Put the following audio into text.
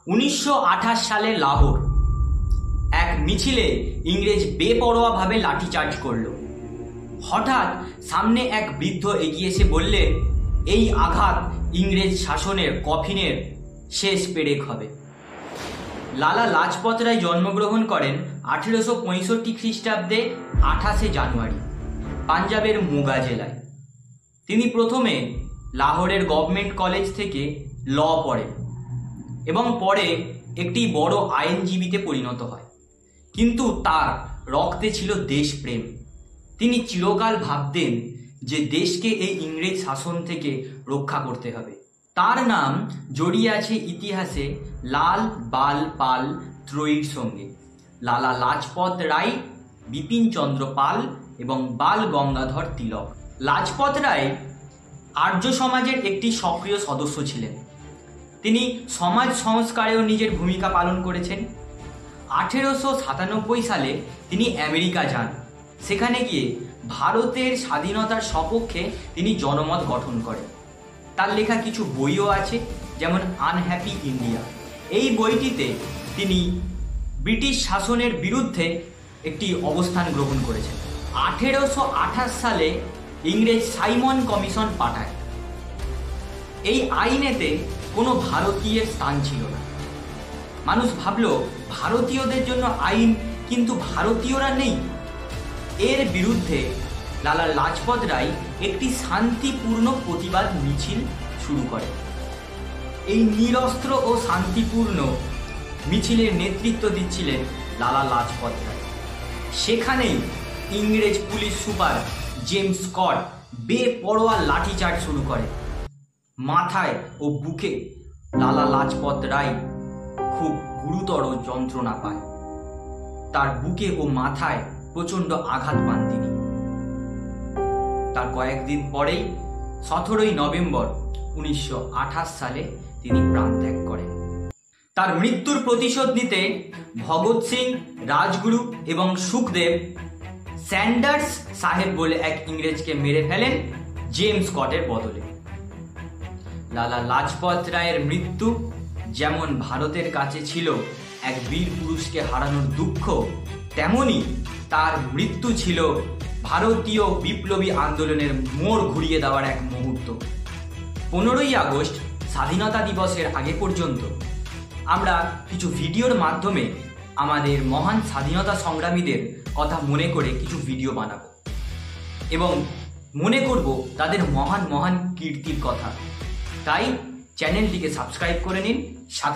1928 সালে লাহোর এক মিছিলে ইংরেজ বেপরোয়াভাবে লাঠিচার্জ করল। হঠাৎ সামনে এক বৃদ্ধ এগিয়ে এসে বললেন, এই আঘাত ইংরেজ শাসনের কফিনের শেষ পেরেক হবে। লালা লাজপত রায় জন্মগ্রহণ করেন 1865 খ্রিস্টাব্দে 28 জানুয়ারি পাঞ্জাবের মোগা জেলায়। তিনি প্রথমে লাহোরের গভর্নমেন্ট কলেজ থেকে ল পড়েন এবং পরে একটি বড় আইনজীবীতে পরিণত হয়। কিন্তু তার রক্তে ছিল দেশপ্রেম। তিনি চিরকাল ভাবতেন যে দেশকে এই ইংরেজ শাসন থেকে রক্ষা করতে হবে। তার নাম জড়িয়ে আছে ইতিহাসে লাল বাল পাল ত্রয়ীর সঙ্গে, লালা লাজপত রায়, বিপিন চন্দ্র পাল এবং বাল গঙ্গাধর তিলক। লাজপত রায় আর্য সমাজের একটি সক্রিয় সদস্য ছিলেন। তিনি সমাজ সংস্কারেও নিজের ভূমিকা পালন করেছেন। 1897 সালে তিনি আমেরিকা যান। সেখানে গিয়ে ভারতের স্বাধীনতার সপক্ষে তিনি জনমত গঠন করেন। তার লেখা কিছু বইও আছে, যেমন আনহ্যাপি ইন্ডিয়া। এই বইটিতে তিনি ব্রিটিশ শাসনের বিরুদ্ধে একটি অবস্থান গ্রহণ করেছেন। 1828 সালে ইংরেজ সাইমন কমিশন পাঠায়। এই আইনেতে কোনো ভারতীয়ের স্থান ছিল না। মানুষ ভাবল ভারতীয়দের জন্য আইন, কিন্তু ভারতীয়রা নেই। এর বিরুদ্ধে লালা লাজপত রায় একটি শান্তিপূর্ণ প্রতিবাদ মিছিল শুরু করে। এই নিরস্ত্র ও শান্তিপূর্ণ মিছিলের নেতৃত্ব দিচ্ছিলেন লালা লাজপত রায়। সেখানেই ইংরেজ পুলিশ সুপার জেমস স্কট বেপরোয়া লাঠিচার্জ শুরু করে। মাথায় ও বুকে লালা লাজপত রায় খুব গুরুতর যন্ত্রণা পায়। তার বুকে ও মাথায় প্রচণ্ড আঘাত পান তিনি। তার কয়েকদিন পরেই 17 নভেম্বর 1928 সালে তিনি প্রাণত্যাগ করেন। তার মৃত্যুর প্রতিশোধ নিতে ভগৎ সিং, রাজগুরু এবং সুখদেব স্যান্ডার্স সাহেব বলে এক ইংরেজকে মেরে ফেলেন জেমস স্কটের বদলে। লালা লাজপত রায়ের মৃত্যু যেমন ভারতের কাছে ছিল এক বীর পুরুষকে হারানোর দুঃখ, তেমনি তার মৃত্যু ছিল ভারতীয় বিপ্লবী আন্দোলনের মোড় ঘুরিয়ে দেওয়ার এক মুহূর্ত। 15ই আগস্ট স্বাধীনতা দিবসের আগে পর্যন্ত আমরা কিছু ভিডিওর মাধ্যমে আমাদের মহান স্বাধীনতা সংগ্রামীদের কথা মনে করে কিছু ভিডিও বানাবো এবং মনে করব তাদের মহান মহান কীর্তির কথা। তাই চ্যানেলটিকে সাবস্ক্রাইব করে নিন, সাথে